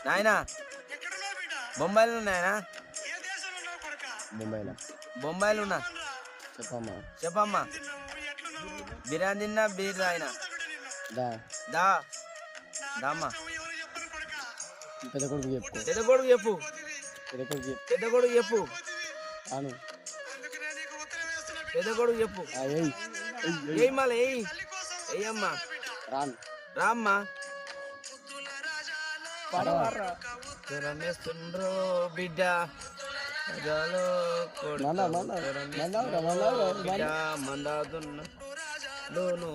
నాయనా బొంబాయిలో ఉన్నాయనా? బొంబాయిలో ఉన్నా. చెప్పమ్మా. బిర్యానీ తిన్నా, బీర్ తాగినా. దామ్మా. పెద్ద కొడుకు చెప్పు. పెద్ద కొడుకు చెప్పు. పెద్ద కొడుకు చెప్పు. పెద్ద కొడుకు చెప్పు. ఏయ్ మళ్ళీ ఏయమ్మా. రామ్మా. రమేస్తుండ్రో బిడ్డ మందాదున్న లోను